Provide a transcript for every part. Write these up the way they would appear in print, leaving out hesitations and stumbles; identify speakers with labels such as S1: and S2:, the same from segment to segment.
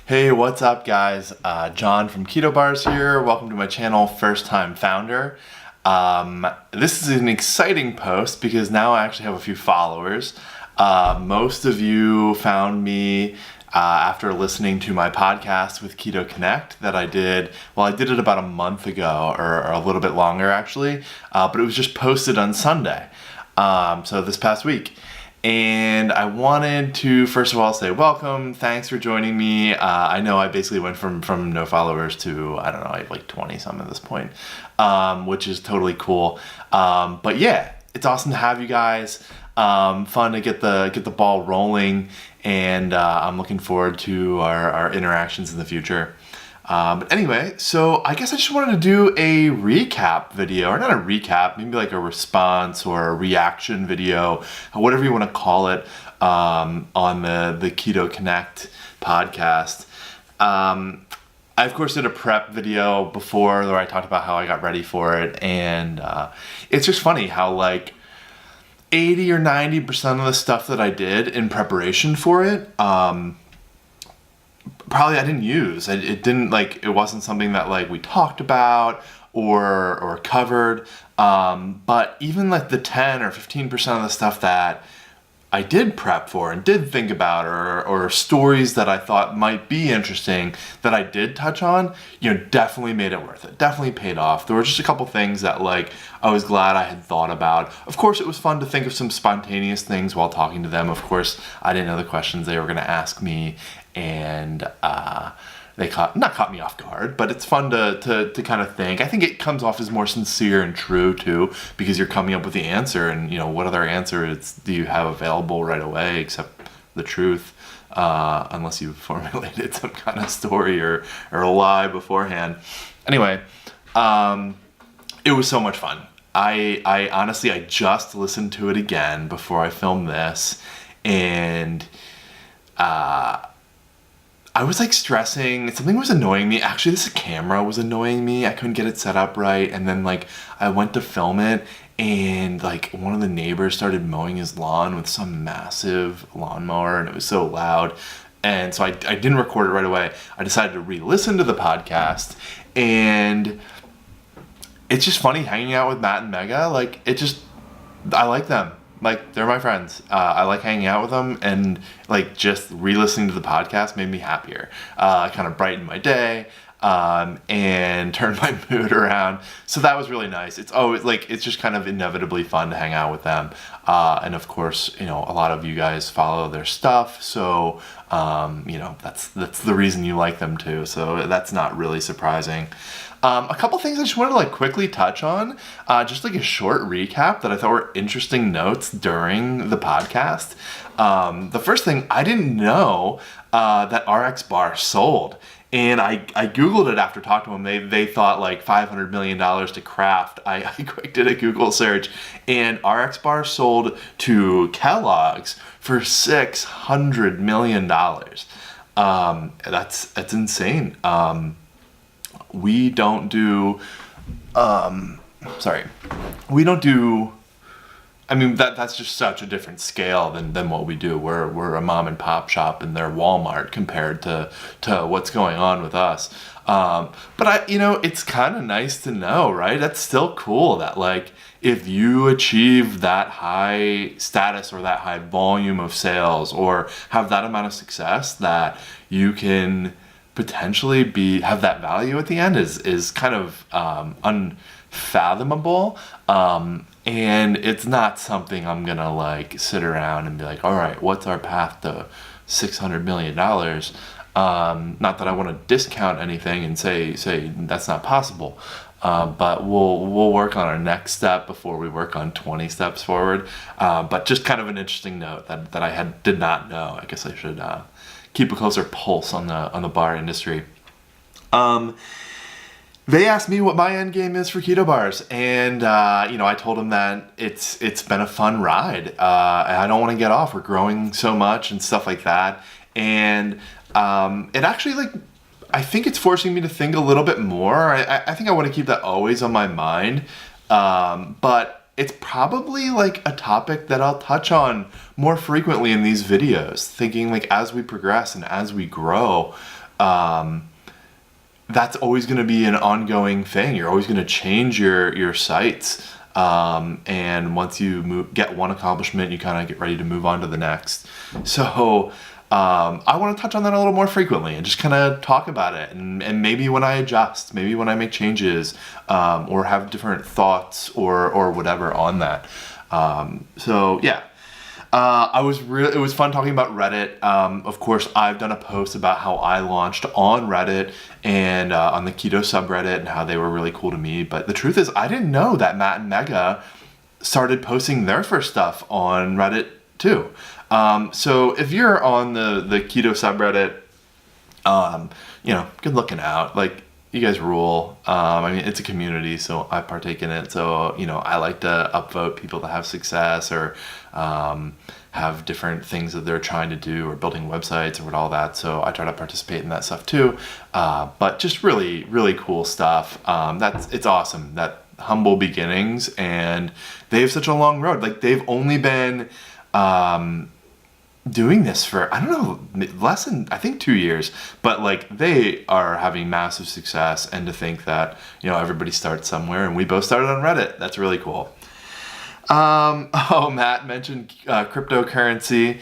S1: Hey, what's up guys? John from Keto Bars here. Welcome to my channel, First Time Founder. This is an exciting post because now I actually have a few followers. Most of you found me after listening to my podcast with Keto Connect that I did. Well, I did it about a month ago or a little bit longer actually, but it was just posted on Sunday. So this past week. And I wanted to, first of all, say welcome. Thanks for joining me. I know I basically went from no followers to, I don't know, I have like 20 some at this point, which is totally cool. But yeah, it's awesome to have you guys. Fun to get the ball rolling, and I'm looking forward to our interactions in the future. But anyway, so I guess I just wanted to do a recap video, or not a recap, maybe like a response or a reaction video, whatever you want to call it, on the Keto Connect podcast. I of course did a prep video before where I talked about how I got ready for it, and it's just funny how like 80 or 90% of the stuff that I did in preparation for it, probably I didn't use. It wasn't something that like we talked about or covered. But even like the 10 or 15% of the stuff that I did prep for and did think about, or stories that I thought might be interesting that I did touch on, definitely made it worth it. Definitely paid off. There were just a couple things that like I was glad I had thought about. Of course, it was fun to think of some spontaneous things while talking to them. Of course, I didn't know the questions they were going to ask me, and they not caught me off guard, but it's fun to kind of think. I think it comes off as more sincere and true too, because you're coming up with the answer, and what other answers do you have available right away except the truth, unless you've formulated some kind of story or a lie beforehand. Anyway, it was so much fun. I honestly, I just listened to it again before I filmed this, and I was like stressing, something was annoying me. Actually, this camera was annoying me. I couldn't get it set up right. And then like I went to film it, and like one of the neighbors started mowing his lawn with some massive lawnmower, and it was so loud. And so I didn't record it right away. I decided to re-listen to the podcast, and it's just funny hanging out with Matt and Mega. Like I like them. Like, they're my friends. I like hanging out with them, and like just re-listening to the podcast made me happier. Kind of brightened my day, and turned my mood around. So that was really nice. It's always like, it's just kind of inevitably fun to hang out with them. And of course, a lot of you guys follow their stuff. So, that's the reason you like them too. So that's not really surprising. A couple things I just wanted to like quickly touch on, just like a short recap that I thought were interesting notes during the podcast. The first thing, I didn't know that RX bar sold. And I Googled it after talking to them. They thought like $500 million to craft. I quick did a Google search, and RX bar sold to Kellogg's for $600 million. That's insane. We don't do, I mean, that's just such a different scale than what we do. We're a mom and pop shop, and they're Walmart compared to what's going on with us. But it's kind of nice to know, right? That's still cool that like, if you achieve that high status or that high volume of sales or have that amount of success, that you can potentially have that value at the end is kind of unfathomable. And it's not something I'm gonna like sit around and be like, all right, what's our path to $600 million? Not that I want to discount anything and say that's not possible. But we'll work on our next step before we work on 20 steps forward. But just kind of an interesting note that I did not know. I guess I should keep a closer pulse on the bar industry. They asked me what my end game is for Keto Bars, and I told them that it's been a fun ride. I don't want to get off. We're growing so much and stuff like that, and it actually like, I think it's forcing me to think a little bit more. I think I want to keep that always on my mind, but it's probably like a topic that I'll touch on more frequently in these videos, thinking like as we progress and as we grow, that's always going to be an ongoing thing. You're always going to change your sites. And once you get one accomplishment, you kind of get ready to move on to the next. So I want to touch on that a little more frequently and just kind of talk about it. And maybe when I adjust, maybe when I make changes, or have different thoughts or whatever on that. So yeah. It was fun talking about Reddit. Of course, I've done a post about how I launched on Reddit and on the Keto subreddit and how they were really cool to me. But the truth is, I didn't know that Matt and Mega started posting their first stuff on Reddit too. So if you're on the Keto subreddit, good looking out. Like, you guys rule. I mean, it's a community, so I partake in it. So, I like to upvote people that have success or have different things that they're trying to do or building websites or all that. So I try to participate in that stuff too. But just really, really cool stuff. It's awesome. That humble beginnings, and they have such a long road. Like, they've only been doing this for, I don't know, less than, I think 2 years, but like, they are having massive success. And to think that, everybody starts somewhere, and we both started on Reddit. That's really cool. Matt mentioned cryptocurrency.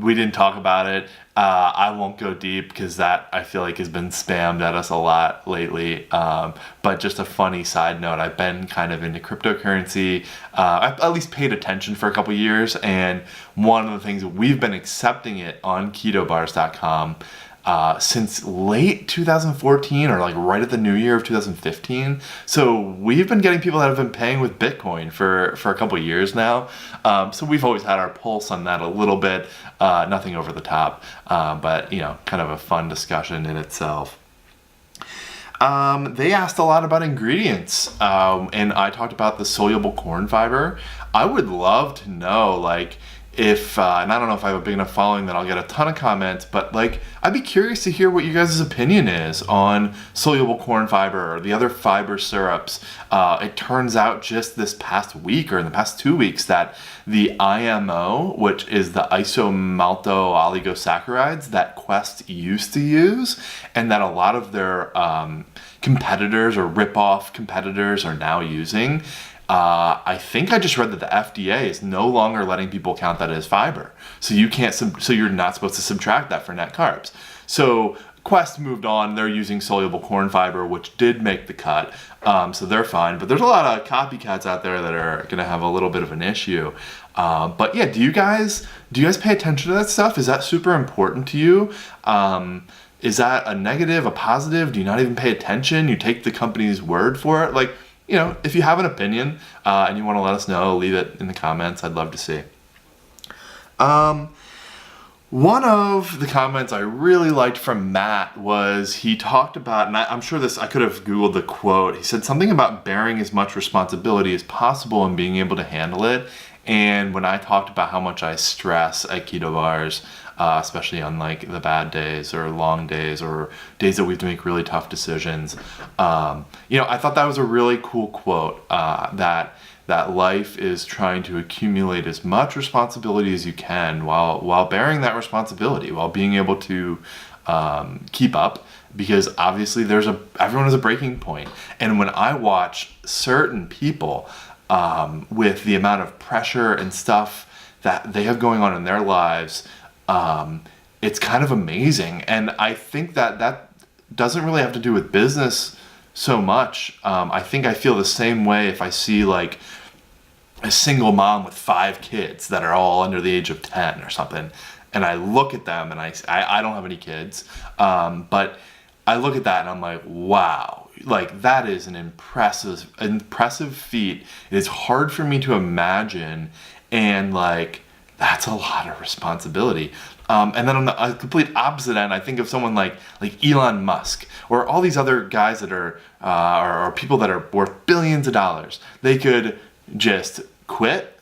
S1: We didn't talk about it. I won't go deep because that, I feel like, has been spammed at us a lot lately. But just a funny side note, I've been kind of into cryptocurrency. I've at least paid attention for a couple years, and one of the things, we've been accepting it on ketobars.com since late 2014, or like right at the new year of 2015. So we've been getting people that have been paying with Bitcoin for a couple of years now. So we've always had our pulse on that a little bit, nothing over the top, but kind of a fun discussion in itself. They asked a lot about ingredients, and I talked about the soluble corn fiber. I would love to know, like, if, and I don't know if I have a big enough following that I'll get a ton of comments, but like, I'd be curious to hear what you guys' opinion is on soluble corn fiber or the other fiber syrups. It turns out just this past week, or in the past 2 weeks, that the IMO, which is the isomalto-oligosaccharides that Quest used to use, and that a lot of their competitors or rip-off competitors are now using, I think I just read that the FDA is no longer letting people count that as fiber. So you can't, so you're not supposed to subtract that for net carbs. So Quest moved on. They're using soluble corn fiber, which did make the cut. So they're fine. But there's a lot of copycats out there that are going to have a little bit of an issue. But yeah, do you guys pay attention to that stuff? Is that super important to you? Is that a negative, a positive? Do you not even pay attention? You take the company's word for it? Like, if you have an opinion and you want to let us know, leave it in the comments. I'd love to see. One of the comments I really liked from Matt was he talked about, and I'm sure I could have Googled the quote. He said something about bearing as much responsibility as possible and being able to handle it. And when I talked about how much I stress at Keto Bars, especially on like the bad days or long days or days that we have to make really tough decisions, I thought that was a really cool quote, that life is trying to accumulate as much responsibility as you can while bearing that responsibility, while being able to keep up, because obviously everyone has a breaking point. And when I watch certain people with the amount of pressure and stuff that they have going on in their lives, it's kind of amazing. And I think that doesn't really have to do with business so much. I think I feel the same way if I see like a single mom with 5 kids that are all under the age of 10 or something, and I look at them, and I don't have any kids, but I look at that and I'm like, wow, like that is an impressive feat. It is hard for me to imagine, and like that's a lot of responsibility. And then on the complete opposite end, I think of someone like Elon Musk, or all these other guys that are people that are worth billions of dollars. They could just quit,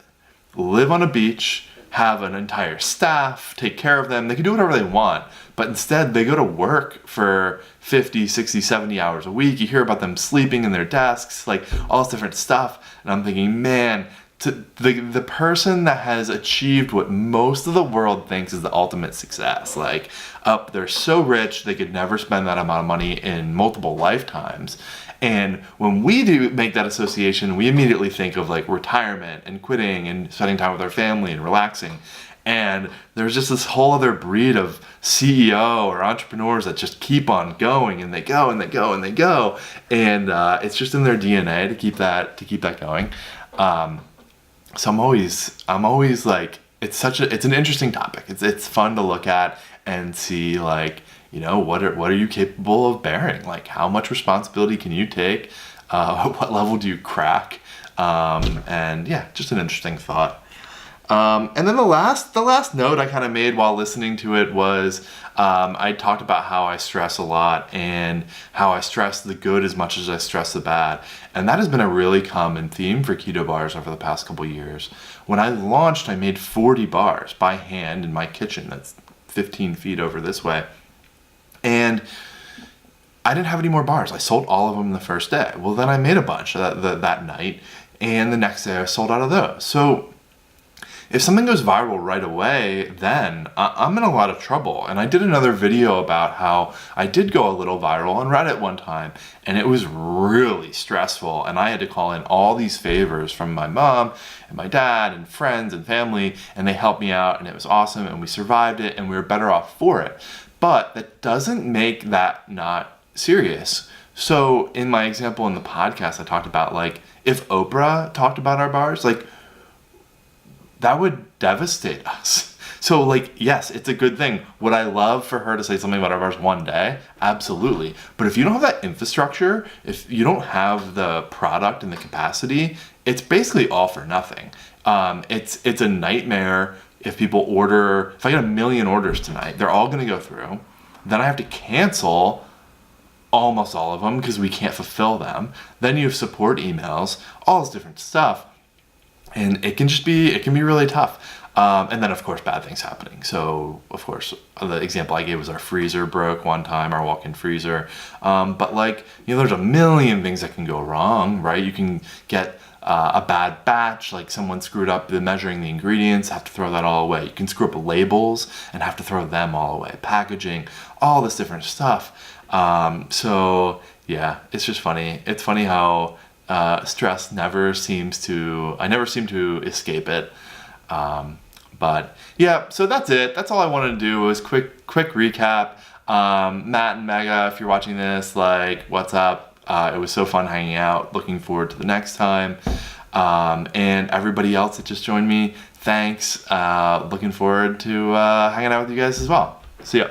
S1: live on a beach, have an entire staff, take care of them. They can do whatever they want. But instead, they go to work for 50, 60, 70 hours a week. You hear about them sleeping in their desks, like all this different stuff. And I'm thinking, man, the person that has achieved what most of the world thinks is the ultimate success. Like, they're so rich they could never spend that amount of money in multiple lifetimes. And when we do make that association, we immediately think of like retirement and quitting and spending time with our family and relaxing. And there's just this whole other breed of CEO or entrepreneurs that just keep on going, and they go and they go and they go, and it's just in their DNA to keep that going. So I'm always like, it's an interesting topic. It's fun to look at and see, like, you know, what are you capable of bearing? Like, how much responsibility can you take? What level do you crack? And yeah, just an interesting thought. And then the last note I kind of made while listening to it was, I talked about how I stress a lot and how I stress the good as much as I stress the bad. And that has been a really common theme for keto bars over the past couple years. When I launched, I made 40 bars by hand in my kitchen. That's 15 feet over this way. And I didn't have any more bars. I sold all of them the first day. Well, then I made a bunch that night, and the next day I sold out of those. So if something goes viral right away, then I'm in a lot of trouble. And I did another video about how I did go a little viral on Reddit one time, and it was really stressful. And I had to call in all these favors from my mom and my dad and friends and family, and they helped me out, and it was awesome, and we survived it, and we were better off for it. But that doesn't make that not serious. So in my example in the podcast, I talked about, like, if Oprah talked about our bars, like, that would devastate us. So, like, yes, it's a good thing. Would I love for her to say something about our bars one day? Absolutely. But if you don't have that infrastructure, if you don't have the product and the capacity, it's basically all for nothing. It's a nightmare if people order. If I get 1 million orders tonight, they're all going to go through. Then I have to cancel almost all of them because we can't fulfill them. Then you have support emails, all this different stuff. And it can be really tough. And then, of course, bad things happening. So, of course, the example I gave was our freezer broke one time, our walk-in freezer. But, like, you know, there's a million things that can go wrong, right? You can get a bad batch, like someone screwed up the measuring the ingredients, have to throw that all away. You can screw up labels and have to throw them all away. Packaging, all this different stuff. So, yeah, it's just funny. It's funny how stress I never seem to escape it. But yeah, so that's it. That's all I wanted to do was quick recap. Matt and Mega, if you're watching this, like, what's up? It was so fun hanging out. Looking forward to the next time. And everybody else that just joined me, thanks. Looking forward to hanging out with you guys as well. See ya.